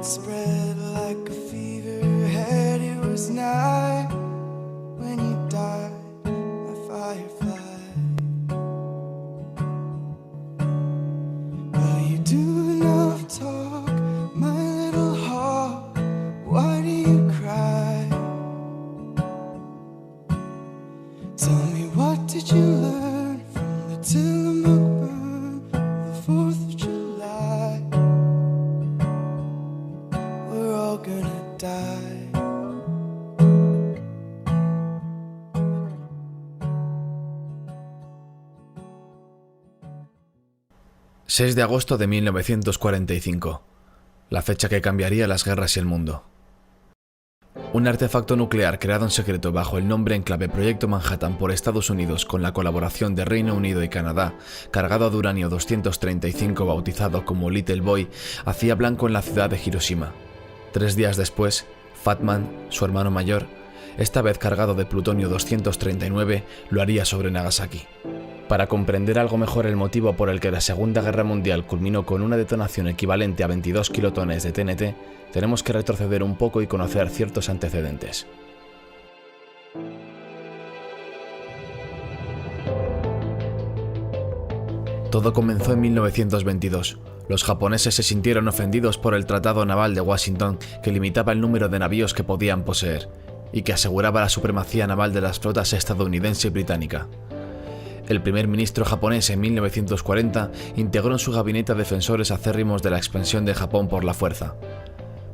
it spread like a fever, head it was night when you died, my firefly. Well, you do enough talk, my little heart, why do you cry? Tell me, what did you learn from the Tillamook burn, the 4th of July? We're all gonna die. 6 de agosto de 1945, la fecha que cambiaría las guerras y el mundo. Un artefacto nuclear creado en secreto bajo el nombre en clave Proyecto Manhattan por Estados Unidos con la colaboración de Reino Unido y Canadá, cargado de uranio 235 bautizado como Little Boy, hacía blanco en la ciudad de Hiroshima. 3 días después, Fat Man, su hermano mayor, esta vez cargado de plutonio 239, lo haría sobre Nagasaki. Para comprender algo mejor el motivo por el que la Segunda Guerra Mundial culminó con una detonación equivalente a 22 kilotones de TNT, tenemos que retroceder un poco y conocer ciertos antecedentes. Todo comenzó en 1922. Los japoneses se sintieron ofendidos por el Tratado Naval de Washington, que limitaba el número de navíos que podían poseer, y que aseguraba la supremacía naval de las flotas estadounidense y británica. El primer ministro japonés en 1940 integró en su gabinete a defensores acérrimos de la expansión de Japón por la fuerza.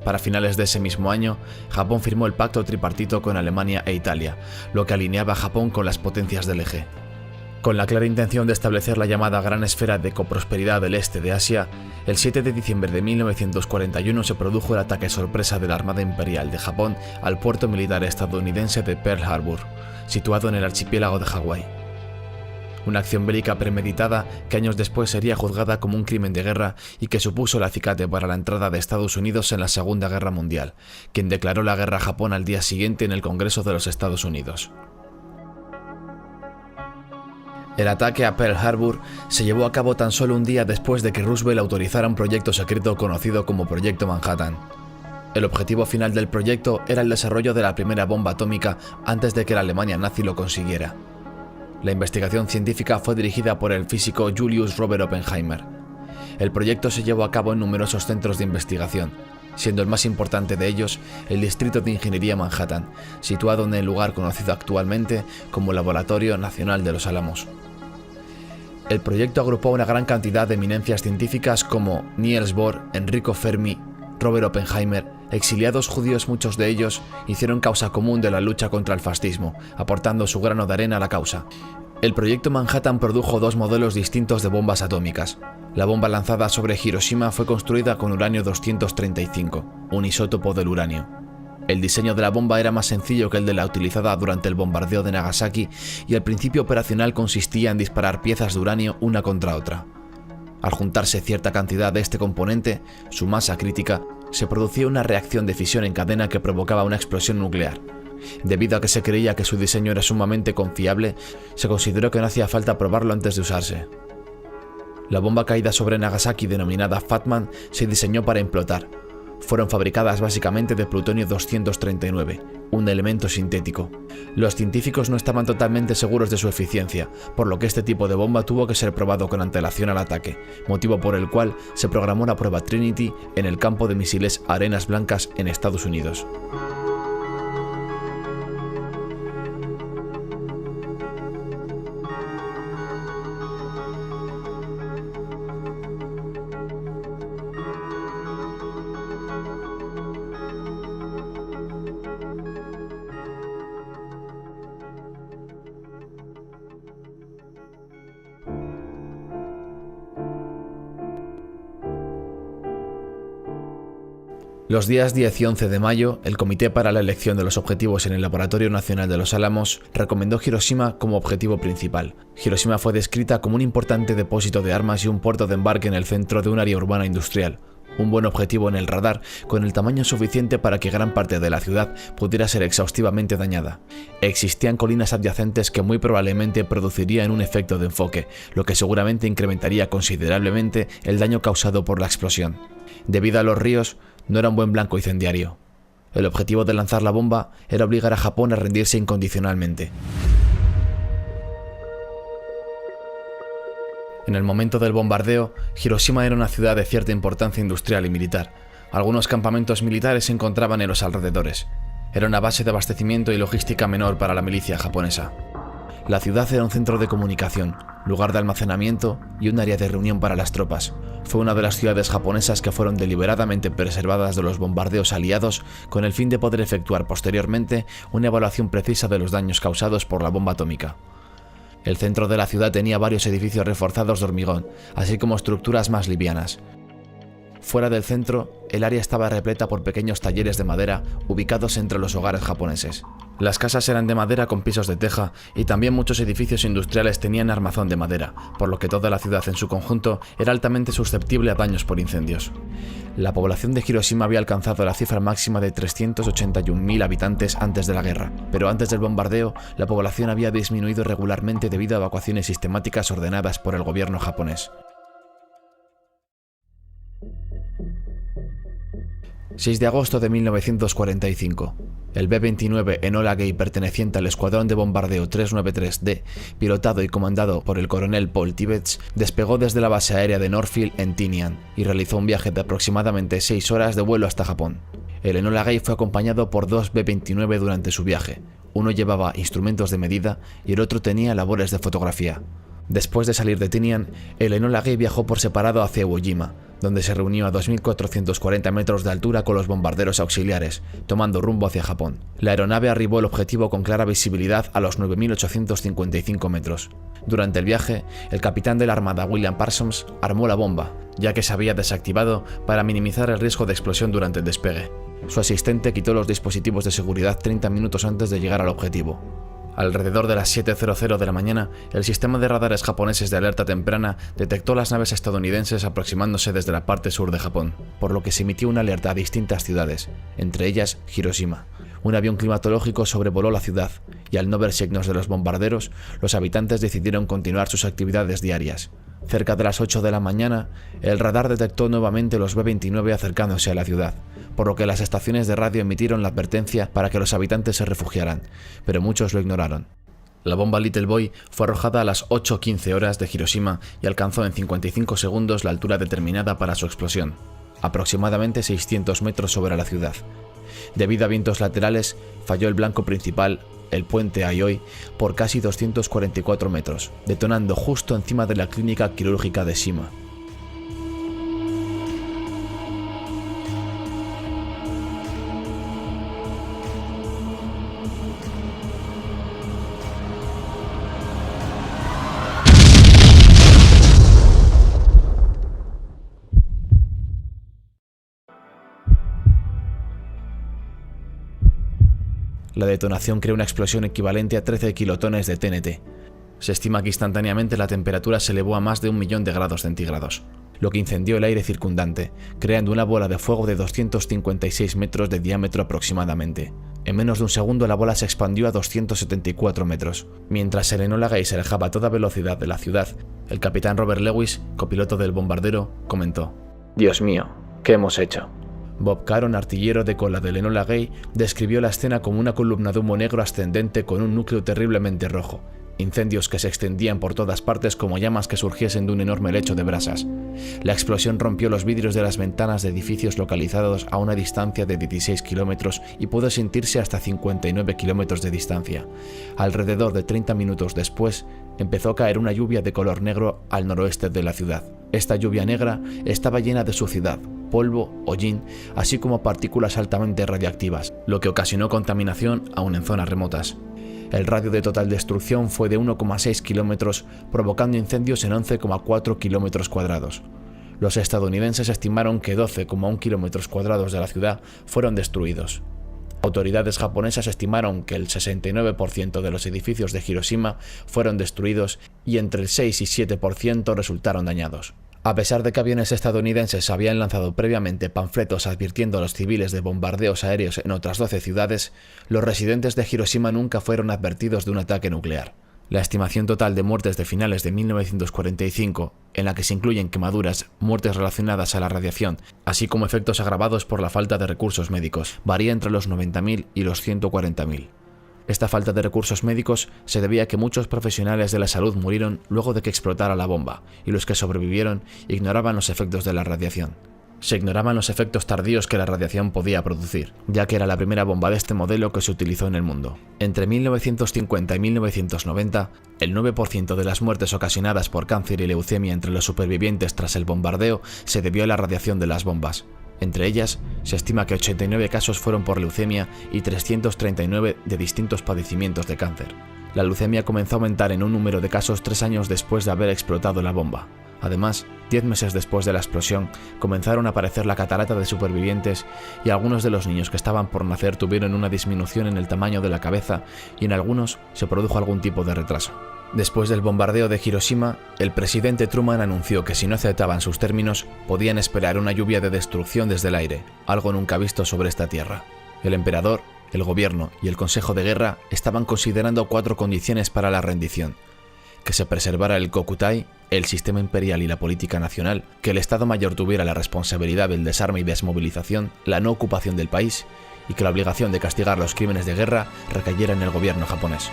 Para finales de ese mismo año, Japón firmó el pacto tripartito con Alemania e Italia, lo que alineaba a Japón con las potencias del eje. Con la clara intención de establecer la llamada Gran Esfera de Coprosperidad del Este de Asia, el 7 de diciembre de 1941 se produjo el ataque sorpresa de la Armada Imperial de Japón al puerto militar estadounidense de Pearl Harbor, situado en el archipiélago de Hawái. Una acción bélica premeditada que años después sería juzgada como un crimen de guerra y que supuso el acicate para la entrada de Estados Unidos en la Segunda Guerra Mundial, quien declaró la guerra a Japón al día siguiente en el Congreso de los Estados Unidos. El ataque a Pearl Harbor se llevó a cabo tan solo un día después de que Roosevelt autorizara un proyecto secreto conocido como Proyecto Manhattan. El objetivo final del proyecto era el desarrollo de la primera bomba atómica antes de que la Alemania nazi lo consiguiera. La investigación científica fue dirigida por el físico Julius Robert Oppenheimer. El proyecto se llevó a cabo en numerosos centros de investigación, siendo el más importante de ellos el Distrito de Ingeniería Manhattan, situado en el lugar conocido actualmente como Laboratorio Nacional de los Álamos. El proyecto agrupó una gran cantidad de eminencias científicas como Niels Bohr, Enrico Fermi, Robert Oppenheimer. Exiliados judíos, muchos de ellos, hicieron causa común de la lucha contra el fascismo, aportando su grano de arena a la causa. El proyecto Manhattan produjo 2 modelos distintos de bombas atómicas. La bomba lanzada sobre Hiroshima fue construida con uranio 235, un isótopo del uranio. El diseño de la bomba era más sencillo que el de la utilizada durante el bombardeo de Nagasaki y el principio operacional consistía en disparar piezas de uranio una contra otra. Al juntarse cierta cantidad de este componente, su masa crítica, se producía una reacción de fisión en cadena que provocaba una explosión nuclear. Debido a que se creía que su diseño era sumamente confiable, se consideró que no hacía falta probarlo antes de usarse. La bomba caída sobre Nagasaki, denominada Fat Man, se diseñó para implotar. Fueron fabricadas básicamente de plutonio 239, un elemento sintético. Los científicos no estaban totalmente seguros de su eficiencia, por lo que este tipo de bomba tuvo que ser probado con antelación al ataque, motivo por el cual se programó la prueba Trinity en el campo de misiles Arenas Blancas en Estados Unidos. Los días 10 y 11 de mayo, el Comité para la Elección de los Objetivos en el Laboratorio Nacional de los Álamos recomendó Hiroshima como objetivo principal. Hiroshima fue descrita como un importante depósito de armas y un puerto de embarque en el centro de un área urbana industrial. Un buen objetivo en el radar, con el tamaño suficiente para que gran parte de la ciudad pudiera ser exhaustivamente dañada. Existían colinas adyacentes que muy probablemente producirían un efecto de enfoque, lo que seguramente incrementaría considerablemente el daño causado por la explosión. Debido a los ríos, No era un buen blanco incendiario. El objetivo de lanzar la bomba era obligar a Japón a rendirse incondicionalmente. En el momento del bombardeo, Hiroshima era una ciudad de cierta importancia industrial y militar. Algunos campamentos militares se encontraban en los alrededores. Era una base de abastecimiento y logística menor para la milicia japonesa. La ciudad era un centro de comunicación, lugar de almacenamiento y un área de reunión para las tropas. Fue una de las ciudades japonesas que fueron deliberadamente preservadas de los bombardeos aliados con el fin de poder efectuar posteriormente una evaluación precisa de los daños causados por la bomba atómica. El centro de la ciudad tenía varios edificios reforzados de hormigón, así como estructuras más livianas. Fuera del centro, el área estaba repleta por pequeños talleres de madera ubicados entre los hogares japoneses. Las casas eran de madera con pisos de teja y también muchos edificios industriales tenían armazón de madera, por lo que toda la ciudad en su conjunto era altamente susceptible a daños por incendios. La población de Hiroshima había alcanzado la cifra máxima de 381.000 habitantes antes de la guerra, pero antes del bombardeo la población había disminuido regularmente debido a evacuaciones sistemáticas ordenadas por el gobierno japonés. 6 de agosto de 1945. El B-29 Enola Gay, perteneciente al escuadrón de bombardeo 393D, pilotado y comandado por el coronel Paul Tibbets, despegó desde la base aérea de Northfield en Tinian y realizó un viaje de aproximadamente 6 horas de vuelo hasta Japón. El Enola Gay fue acompañado por 2 B-29 durante su viaje. Uno llevaba instrumentos de medida y el otro tenía labores de fotografía. Después de salir de Tinian, el Enola Gay viajó por separado hacia Iwo Jima, donde se reunió a 2.440 metros de altura con los bombarderos auxiliares, tomando rumbo hacia Japón. La aeronave arribó al objetivo con clara visibilidad a los 9.855 metros. Durante el viaje, el capitán de la Armada William Parsons armó la bomba, ya que se había desactivado para minimizar el riesgo de explosión durante el despegue. Su asistente quitó los dispositivos de seguridad 30 minutos antes de llegar al objetivo. Alrededor de las 7:00 de la mañana, el sistema de radares japoneses de alerta temprana detectó las naves estadounidenses aproximándose desde la parte sur de Japón, por lo que se emitió una alerta a distintas ciudades, entre ellas Hiroshima. Un avión climatológico sobrevoló la ciudad, y al no ver signos de los bombarderos, los habitantes decidieron continuar sus actividades diarias. Cerca de las 8 de la mañana, el radar detectó nuevamente los B-29 acercándose a la ciudad, por lo que las estaciones de radio emitieron la advertencia para que los habitantes se refugiaran, pero muchos lo ignoraron. La bomba Little Boy fue arrojada a las 8:15 horas de Hiroshima y alcanzó en 55 segundos la altura determinada para su explosión, aproximadamente 600 metros sobre la ciudad. Debido a vientos laterales, falló el blanco principal, el puente Aioi, por casi 244 metros, detonando justo encima de la clínica quirúrgica de Shima. La detonación creó una explosión equivalente a 13 kilotones de TNT. Se estima que instantáneamente la temperatura se elevó a más de 1.000.000 de grados centígrados, lo que incendió el aire circundante, creando una bola de fuego de 256 metros de diámetro aproximadamente. En menos de un segundo la bola se expandió a 274 metros. Mientras el Enola Gay se alejaba a toda velocidad de la ciudad, el capitán Robert Lewis, copiloto del bombardero, comentó: «Dios mío, ¿qué hemos hecho?». Bob Caron, artillero de cola del Enola Gay, describió la escena como una columna de humo negro ascendente con un núcleo terriblemente rojo, incendios que se extendían por todas partes como llamas que surgiesen de un enorme lecho de brasas. La explosión rompió los vidrios de las ventanas de edificios localizados a una distancia de 16 kilómetros y pudo sentirse hasta 59 kilómetros de distancia. Alrededor de 30 minutos después, empezó a caer una lluvia de color negro al noroeste de la ciudad. Esta lluvia negra estaba llena de suciedad, polvo, hollín, así como partículas altamente radiactivas, lo que ocasionó contaminación aún en zonas remotas. El radio de total destrucción fue de 1,6 kilómetros, provocando incendios en 11,4 kilómetros cuadrados. Los estadounidenses estimaron que 12,1 kilómetros cuadrados de la ciudad fueron destruidos. Autoridades japonesas estimaron que el 69% de los edificios de Hiroshima fueron destruidos y entre el 6 y 7% resultaron dañados. A pesar de que aviones estadounidenses habían lanzado previamente panfletos advirtiendo a los civiles de bombardeos aéreos en otras 12 ciudades, los residentes de Hiroshima nunca fueron advertidos de un ataque nuclear. La estimación total de muertes de finales de 1945, en la que se incluyen quemaduras, muertes relacionadas a la radiación, así como efectos agravados por la falta de recursos médicos, varía entre los 90.000 y los 140.000. Esta falta de recursos médicos se debía a que muchos profesionales de la salud murieron luego de que explotara la bomba, y los que sobrevivieron ignoraban los efectos de la radiación. Se ignoraban los efectos tardíos que la radiación podía producir, ya que era la primera bomba de este modelo que se utilizó en el mundo. Entre 1950 y 1990, el 9% de las muertes ocasionadas por cáncer y leucemia entre los supervivientes tras el bombardeo se debió a la radiación de las bombas. Entre ellas, se estima que 89 casos fueron por leucemia y 339 de distintos padecimientos de cáncer. La leucemia comenzó a aumentar en un número de casos 3 años después de haber explotado la bomba. Además, 10 meses después de la explosión, comenzaron a aparecer la catarata de supervivientes y algunos de los niños que estaban por nacer tuvieron una disminución en el tamaño de la cabeza y en algunos se produjo algún tipo de retraso. Después del bombardeo de Hiroshima, el presidente Truman anunció que si no aceptaban sus términos, podían esperar una lluvia de destrucción desde el aire, algo nunca visto sobre esta tierra. El emperador, el gobierno y el Consejo de Guerra estaban considerando 4 condiciones para la rendición: que se preservara el Kokutai, el sistema imperial y la política nacional, que el Estado Mayor tuviera la responsabilidad del desarme y desmovilización, la no ocupación del país, y que la obligación de castigar los crímenes de guerra recayera en el gobierno japonés.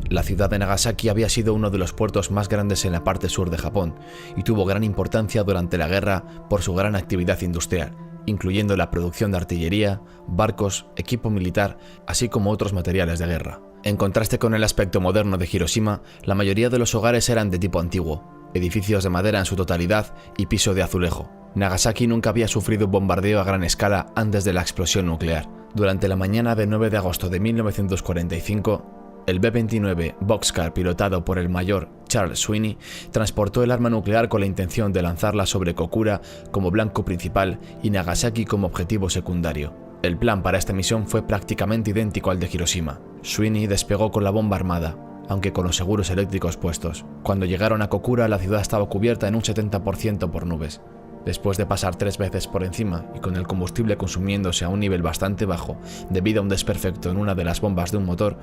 La ciudad de Nagasaki había sido uno de los puertos más grandes en la parte sur de Japón, y tuvo gran importancia durante la guerra por su gran actividad industrial, incluyendo la producción de artillería, barcos, equipo militar, así como otros materiales de guerra. En contraste con el aspecto moderno de Hiroshima, la mayoría de los hogares eran de tipo antiguo, edificios de madera en su totalidad y piso de azulejo. Nagasaki nunca había sufrido un bombardeo a gran escala antes de la explosión nuclear. Durante la mañana del 9 de agosto de 1945, el B-29 Boxcar, pilotado por el mayor Charles Sweeney, transportó el arma nuclear con la intención de lanzarla sobre Kokura como blanco principal y Nagasaki como objetivo secundario. El plan para esta misión fue prácticamente idéntico al de Hiroshima. Sweeney despegó con la bomba armada, aunque con los seguros eléctricos puestos. Cuando llegaron a Kokura, la ciudad estaba cubierta en un 70% por nubes. Después de pasar 3 veces por encima y con el combustible consumiéndose a un nivel bastante bajo debido a un desperfecto en una de las bombas de un motor,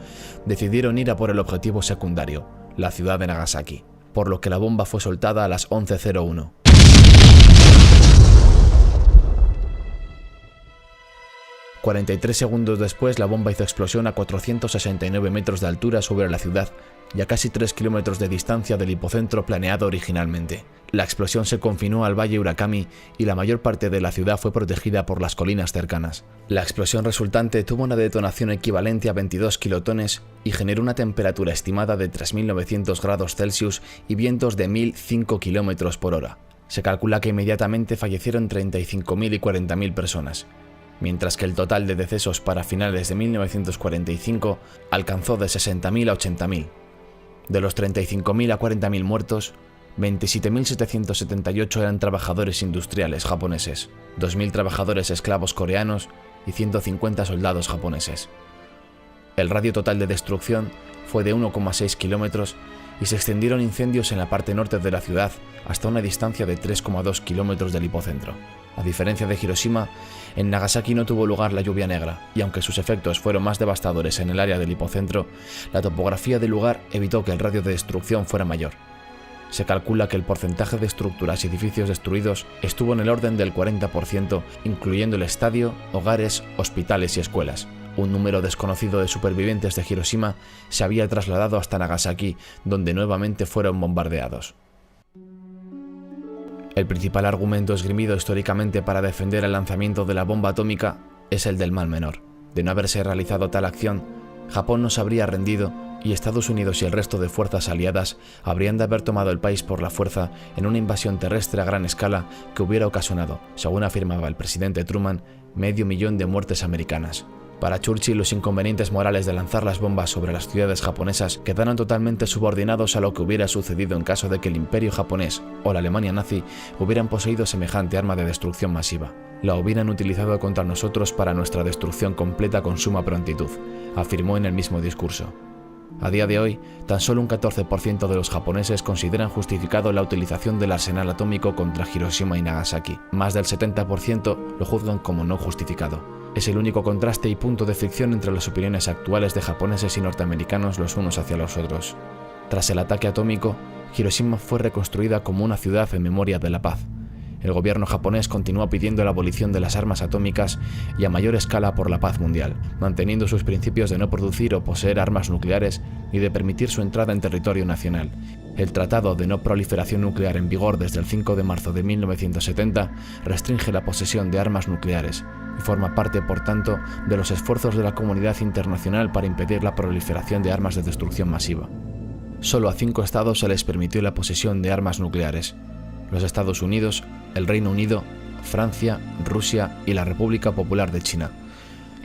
decidieron ir a por el objetivo secundario, la ciudad de Nagasaki, por lo que la bomba fue soltada a las 11:01. 43 segundos después, la bomba hizo explosión a 469 metros de altura sobre la ciudad y a casi 3 kilómetros de distancia del hipocentro planeado originalmente. La explosión se confinó al valle Urakami y la mayor parte de la ciudad fue protegida por las colinas cercanas. La explosión resultante tuvo una detonación equivalente a 22 kilotones y generó una temperatura estimada de 3.900 grados Celsius y vientos de 1.005 kilómetros por hora. Se calcula que inmediatamente fallecieron 35.000 y 40.000 personas, mientras que el total de decesos para finales de 1945 alcanzó de 60.000 a 80.000. De los 35.000 a 40.000 muertos, 27.778 eran trabajadores industriales japoneses, 2.000 trabajadores esclavos coreanos y 150 soldados japoneses. El radio total de destrucción fue de 1,6 kilómetros y se extendieron incendios en la parte norte de la ciudad hasta una distancia de 3,2 kilómetros del hipocentro. A diferencia de Hiroshima, en Nagasaki no tuvo lugar la lluvia negra, y aunque sus efectos fueron más devastadores en el área del hipocentro, la topografía del lugar evitó que el radio de destrucción fuera mayor. Se calcula que el porcentaje de estructuras y edificios destruidos estuvo en el orden del 40%, incluyendo el estadio, hogares, hospitales y escuelas. Un número desconocido de supervivientes de Hiroshima se había trasladado hasta Nagasaki, donde nuevamente fueron bombardeados. El principal argumento esgrimido históricamente para defender el lanzamiento de la bomba atómica es el del mal menor. De no haberse realizado tal acción, Japón no se habría rendido y Estados Unidos y el resto de fuerzas aliadas habrían de haber tomado el país por la fuerza en una invasión terrestre a gran escala que hubiera ocasionado, según afirmaba el presidente Truman, 500.000 de muertes americanas. Para Churchill, los inconvenientes morales de lanzar las bombas sobre las ciudades japonesas quedaron totalmente subordinados a lo que hubiera sucedido en caso de que el Imperio japonés o la Alemania nazi hubieran poseído semejante arma de destrucción masiva. La hubieran utilizado contra nosotros para nuestra destrucción completa con suma prontitud, afirmó en el mismo discurso. A día de hoy, tan solo un 14% de los japoneses consideran justificado la utilización del arsenal atómico contra Hiroshima y Nagasaki. Más del 70% lo juzgan como no justificado. Es el único contraste y punto de fricción entre las opiniones actuales de japoneses y norteamericanos los unos hacia los otros. Tras el ataque atómico, Hiroshima fue reconstruida como una ciudad en memoria de la paz. El gobierno japonés continúa pidiendo la abolición de las armas atómicas y a mayor escala por la paz mundial, manteniendo sus principios de no producir o poseer armas nucleares y de permitir su entrada en territorio nacional. El Tratado de No Proliferación Nuclear, en vigor desde el 5 de marzo de 1970, restringe la posesión de armas nucleares y forma parte, por tanto, de los esfuerzos de la comunidad internacional para impedir la proliferación de armas de destrucción masiva. Solo a 5 estados se les permitió la posesión de armas nucleares: los Estados Unidos, el Reino Unido, Francia, Rusia y la República Popular de China.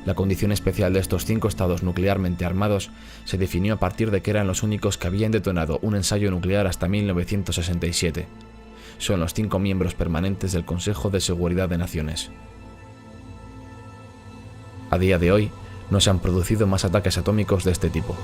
La condición especial de estos 5 estados nuclearmente armados se definió a partir de que eran los únicos que habían detonado un ensayo nuclear hasta 1967. Son los 5 miembros permanentes del Consejo de Seguridad de Naciones. A día de hoy, no se han producido más ataques atómicos de este tipo.